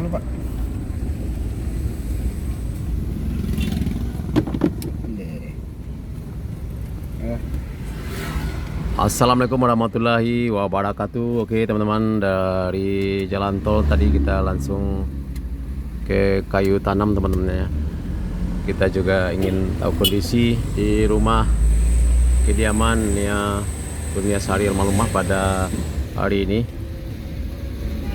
dulu Pak. Assalamualaikum warahmatullahi wabarakatuh. Oke teman-teman, dari jalan tol tadi kita langsung ke kayu tanam teman-teman ya. Kita juga ingin tahu kondisi di rumah kediaman ya Kurnia Sari Almarhumah pada hari ini.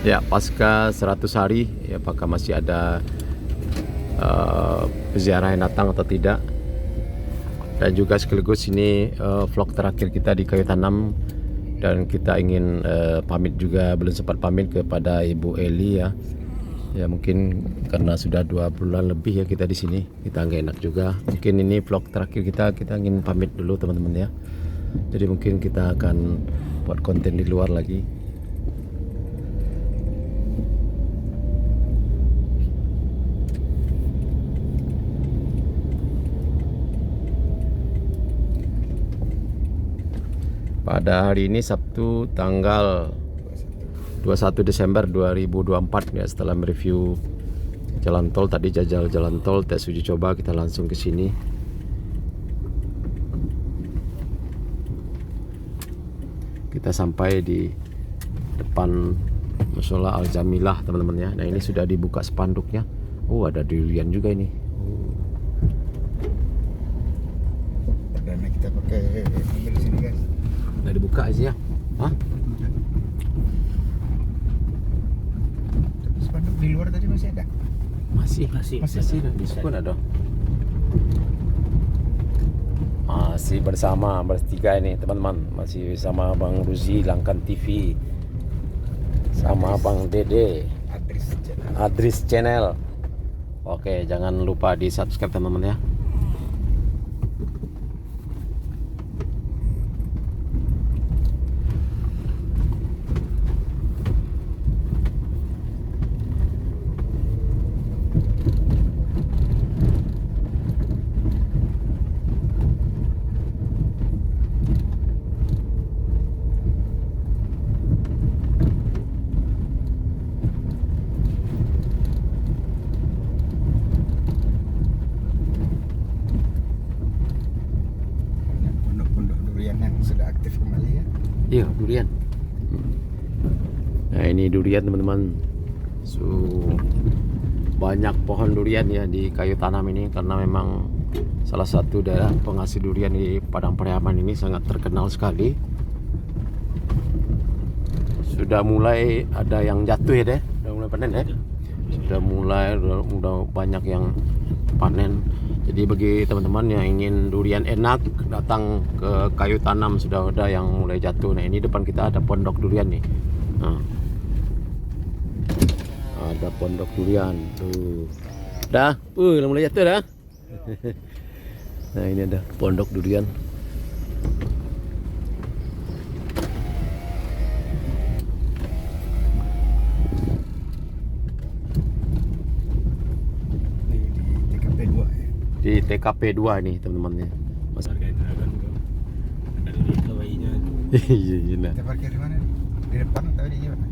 Ya pasca 100 hari ya, apakah masih ada peziarah yang datang atau tidak. Dan juga sekaligus ini vlog terakhir kita di kayu tanam, dan kita ingin pamit juga, belum sempat pamit kepada Ibu Eli ya. Ya mungkin karena sudah 2 bulan lebih ya kita di sini, kita nggak enak juga. Mungkin ini vlog terakhir kita ingin pamit dulu teman-teman ya. Jadi mungkin kita akan buat konten di luar lagi. Pada hari ini Sabtu tanggal 21 Desember 2024 ya, setelah mereview jalan tol tadi, jajal jalan tol, tes uji coba, kita langsung ke sini. Kita sampai di depan Mushola Al Jamilah teman-teman ya. Nah ini sudah dibuka spanduknya. Oh ada durian juga ini. Perdana kita pakai ambil di sini guys. Udah dibuka aja ya. Hah? Spanduk di luar tadi masih ada? Masih diskon ada. Masih bersama bertiga ini teman-teman, masih sama Bang Ruzi Langkan TV, sama Bang Dede Adris Channel. Oke, jangan lupa di subscribe teman-teman ya. Pondok-pondok durian yang sudah aktif kembali ya. Iya, durian. Nah, ini durian teman-teman. Banyak pohon durian ya di kayu tanam ini, karena memang salah satu daerah penghasil durian di Padang Pariaman ini sangat terkenal sekali. Sudah mulai ada yang jatuh ya deh, sudah mulai panen ya. Udah banyak yang panen. Jadi bagi teman-teman yang ingin durian enak, datang ke kayu tanam, sudah ada yang mulai jatuh. Nah ini depan kita ada pondok durian nih. Nah, ada pondok durian tuh. Dah, udah mulai jatuh dah. Nah ini ada pondok durian. Di TKP 2 nih teman-teman ya. Mas. Iya. Kita parkir di mana? Di depan atau di mana?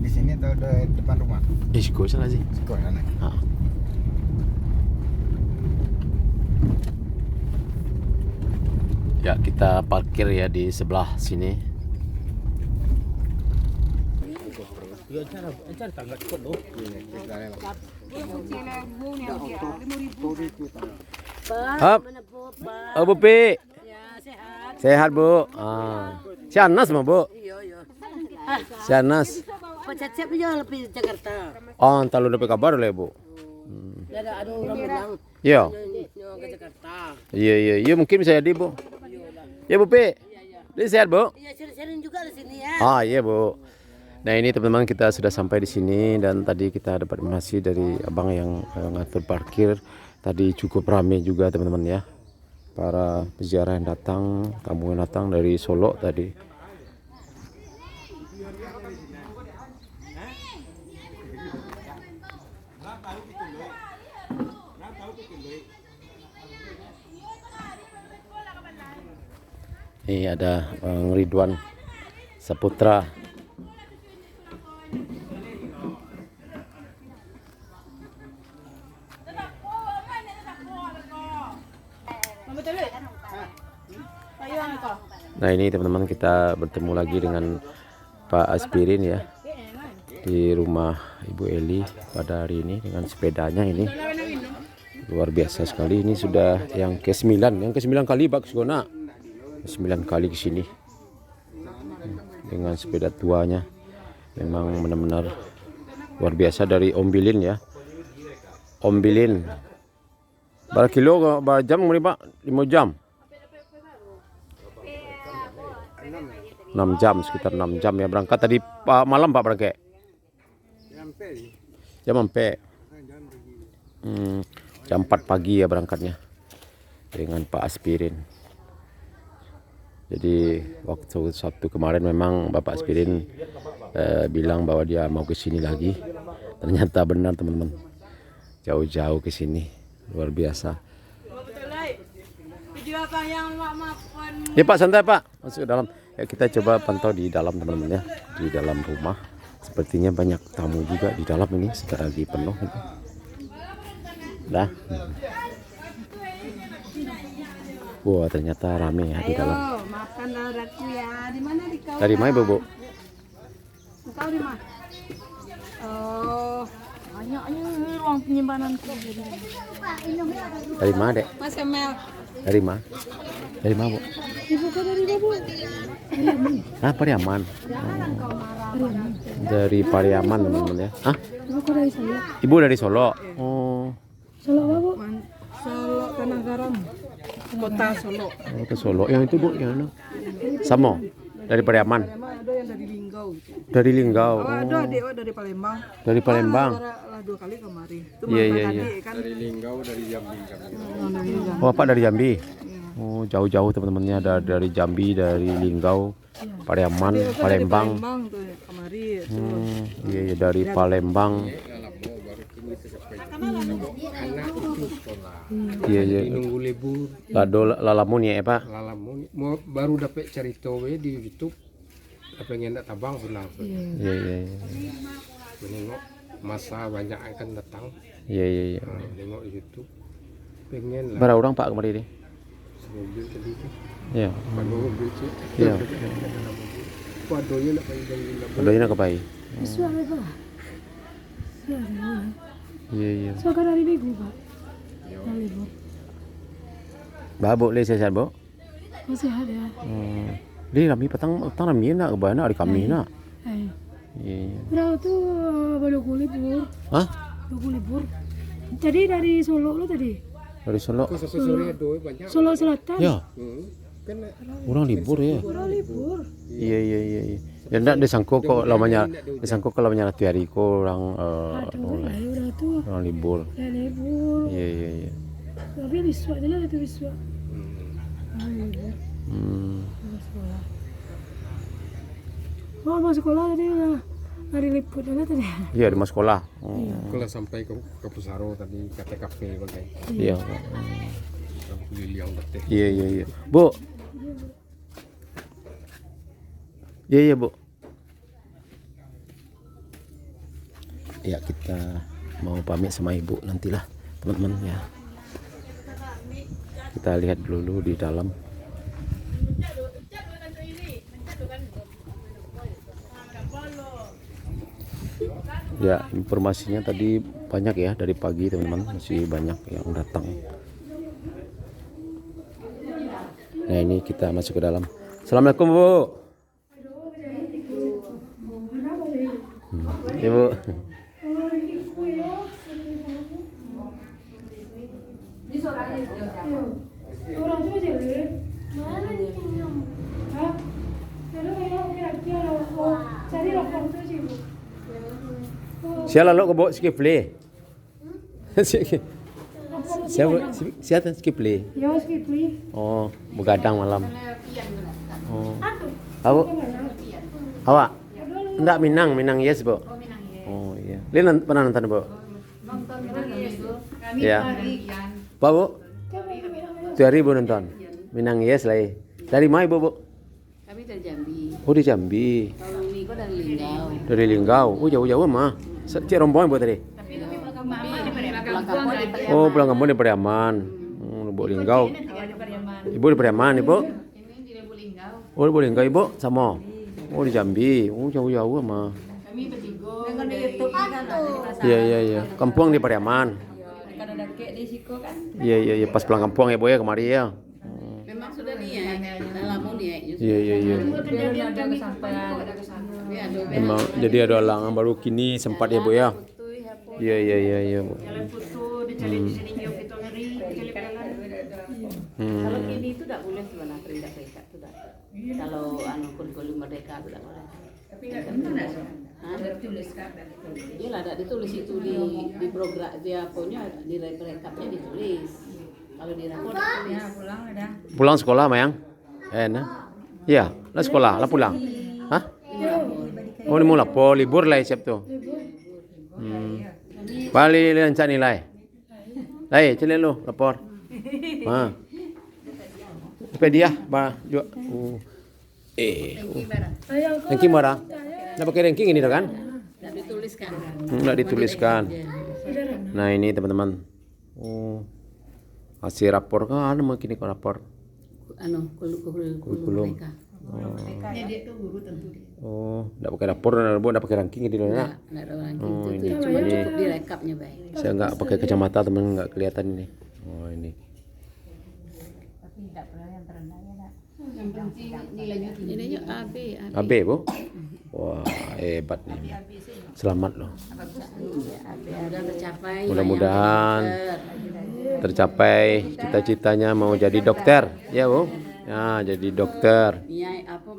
Di sini atau di depan rumah? Isko sana sih. Sekolah anak. Ya kita parkir ya di sebelah sini. Hap. Oh Bu Pi. Sehat Bu. Si Anas mah Bu. Si Anas. Siap aja lebih Jakarta. Oh, entar lu dapat kabar lah Bu. Ada orang bilang Iya. ke Jakarta. Iya mungkin bisa jadi Bu. Ya Bu Pi. Dia sehat Bu. Iya, sering juga di sini ya. Iya Bu. Nah ini teman-teman, kita sudah sampai di sini, dan tadi kita dapat informasi dari abang yang ngatur parkir. Tadi cukup ramai juga teman-teman ya, para peziarah yang datang, tamu yang datang dari Solo tadi. Ini ada Bang Ridwan Saputra. Nah ini teman-teman, kita bertemu lagi dengan Pak Aspirin ya di rumah Ibu Eli pada hari ini dengan sepedanya ini. Luar biasa sekali, ini sudah yang ke-9 kali Pak Sugona. 9 kali ke sini dengan sepeda tuanya. Memang benar-benar luar biasa dari Om Bilin ya. Om Bilin. Berapa kilo, berapa jam ini Pak? 5 jam. 6 jam, sekitar 6 jam ya berangkat tadi malam Pak berangkat. Jam sampai. Jam 4 pagi ya berangkatnya dengan Pak Aspirin. Jadi waktu Sabtu kemarin memang Bapak Aspirin bilang bahwa dia mau ke sini lagi. Ternyata benar teman-teman. Jauh-jauh ke sini. Luar biasa. Ya Pak, santai Pak. Masuk ke dalam. Ya, kita coba pantau di dalam teman-teman ya. Di dalam rumah. Sepertinya banyak tamu juga di dalam ini. Sekarang lagi penuh. Dah. Wah, ternyata rame ya di dalam. Makan daratku ya. Di mana di kau? Dari mana Bu? Kau di mana? Oh, banyaknya ruang penyimpananku. Dari mana Dek? Mas Emel. Dari mana? Dari mana Bu? Ibu kau dari Babu. Ah, Pariaman. Dari Pariaman teman-teman ya. Ah? Ibu kau dari Solo. Ibu dari Solo. Oh. Solo Babu. Solo Tanah Garam. Kota Solo. Oh, ke Solo. Yang itu Bu, yang mana? Samo. Dari Pariaman. Ada yang dari Linggau. Dari Linggau. Oh, ada adik dari Palembang. Dari Palembang. Lah 2 kali kemari. Itu Iya, mantan iya, iya. adik kan. Dari Linggau, dari Jambi. Oh, Pak dari Jambi. Oh, jauh-jauh teman-temannya dari Jambi, dari Linggau, Pariaman, Palembang. Palembang tuh kemari. Iya, iya dari Palembang. Iya, iya. Nunggu libur Lado Lalamun ya Pak. lalamun mau baru dapat cerita we di YouTube pengen nak tabang pernah Iya, iya, iya. menengok masa banyak akan datang Iya, iya, iya. nengok YouTube pengen lah Berapa orang Pak kemarin ini? mobil tadi Iya. kan mobil sih Iya. padonya nak panjang gila Udah nak kepai. Suara Pak. Iya, iya. Suara dari Minggu Pak. Dari libur. Babu le sehat Bu. Masih ada. Di rami petang rami nak kebana hari kami nak. Iya, iya. Berapa tuh baru libur. Hah? Baru libur. Jadi dari Solo lo tadi. Dari Solo. sampai sore doy banyak Solo Selatan. Ya, kan orang libur ya. Baru libur. Iya, iya, iya, iya. Ya ndak disangkut kok lamanya disangkut kalau lamanya Ratu hari kok orang Aduh, ya udah tuh. orang libur. Ya libur. Iya, iya, iya. Tapi biswa aja lah itu biswa. Libur. Mau sekolah. Oh, mau sekolah tadi udah hari libur aja tadi. Iya di mas sekolah. kalau sampai ke Pusaro tadi kata kafe bagai Iya. liliang beteh Iya, iya, iya. Bu. Iya, iya, Bu. Ya, kita mau pamit sama Ibu nantilah, teman-teman ya. Kita lihat dulu di dalam. Ya, informasinya tadi banyak ya dari pagi teman-teman, masih banyak yang datang. Nah, ini kita masuk ke dalam. Assalamualaikum Bu. Ibu. Orang tua jadi mana nih? Hah? Lalu yang kira-kira cari orang tua sih Bu. Siapa lo kebo skip play? Siapa skip play? Ya skip nih. Oh, begadang malam. Oh. Awak? Awak? Enggak Minang yes, Bu. Oh iya. Lihat pernah nonton, Bu? Nonton itu kami Ya. Pak, Bu? Itu hari Bu nonton. Minang yes lah. Dari mana Ibu, Bu? Kami dari Jambi. Oh di Jambi. Kalau Niko dari Linggau. Dari Linggau. Oh jauh-jauh mah. Cik rombongan Bu tadi. Pulang kampung di Pariaman. Oh pulang kampung di Pariaman. Bu Linggau. Ibu di Pariaman, Ibu? Ini di Lebu Linggau. Oh boleh enggak ibu sama? Oh di Jambi. Oh jauh-jauh sama. Kami bertiga. Dengan di YouTube kan ada di pasar. Iya. Kampung di Pariaman. Kan ada kek di Siko kan. Iya. Pas pulang kampung ya boy ya kemari ya. Memang sudah niat. Dah lama niat. Iya. Biar ada kesampaian. Ya, ada Memang jadi ada halangan baru kini sempat ya boy ya. Iya. Bu. Jalan foto, dicari di sini nyium itu ngeri, Kalau ini itu tidak boleh sebenarnya perintah itu tidak. Kalau kurikulum merdeka itu tidak boleh. Tapi nggak ada ditulis kan? Iya lah, ada ditulis itu di program dia punya di rekapnya ditulis. Kalau di rapor ditulis. Pulang ada. Pulang sekolah Mayang? Nah. Iya, lah sekolah, lah pulang. Hah? Oh ini mau lapor libur lah siap tuh. Balik lancar nilai. Lai, cile lu lapor. Pedia, ba, juga. Ranking marah. Nak pakai ranking ini kan? Tidak dituliskan. Tidak dituliskan. Nah ini teman-teman. Hasil rapor kan ada mungkin kok rapor. Kurikulum mereka. Tidak pakai rapor, tidak pakai ranking di dalamnya. Tidak ada ranking itu cuma cukup di rekapnya baik. Saya nggak pakai kacamata teman nggak kelihatan ini. Oh ini. Yang penting nilainya tinggi. Nilainya AB. AB bu. Wah hebat nih. Selamat loh. Sudah tercapai. Mudah-mudahan tercapai cita-citanya mau jadi dokter, ya bu. Ya jadi dokter. Nia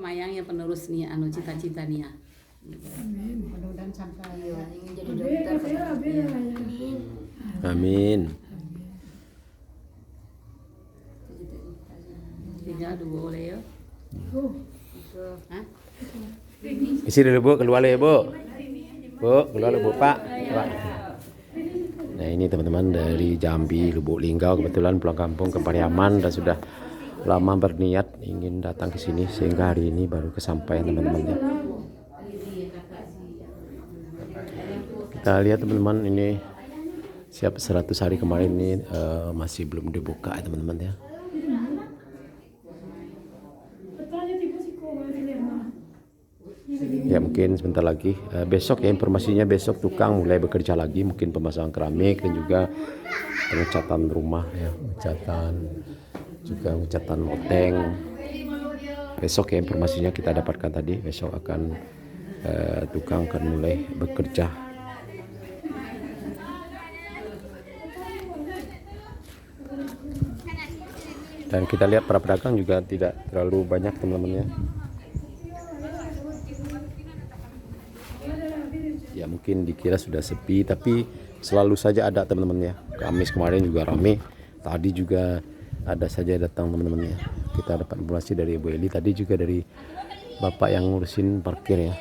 Mayang yang penerus nih cita-cita Nia. Mudah-mudahan sampai ingin jadi dokter. Amin. Tinggal dua boleh ya. Hah? Isi dulu bu, keluar ya bu. Bu, keluar bu Pak. Nah ini teman-teman dari Jambi, Lubuk Linggau kebetulan pulang kampung ke Pariaman dan sudah lama berniat ingin datang ke sini sehingga hari ini baru kesampaian teman-teman. Kita lihat teman-teman ini siap 100 hari kemarin ini masih belum dibuka ya teman-teman ya. Ya mungkin sebentar lagi besok ya informasinya besok tukang mulai bekerja lagi mungkin pemasangan keramik dan juga pengecatan rumah ya ngecatan loteng. Besok ya informasinya kita dapatkan tadi besok akan tukang akan mulai bekerja. Dan kita lihat para pedagang juga tidak terlalu banyak teman-teman ya. Ya mungkin dikira sudah sepi tapi selalu saja ada teman-teman ya. Kamis kemarin juga ramai. Tadi juga ada saja datang teman-teman ya. Kita dapat informasi dari Ibu Eli tadi juga dari bapak yang ngurusin parkir ya.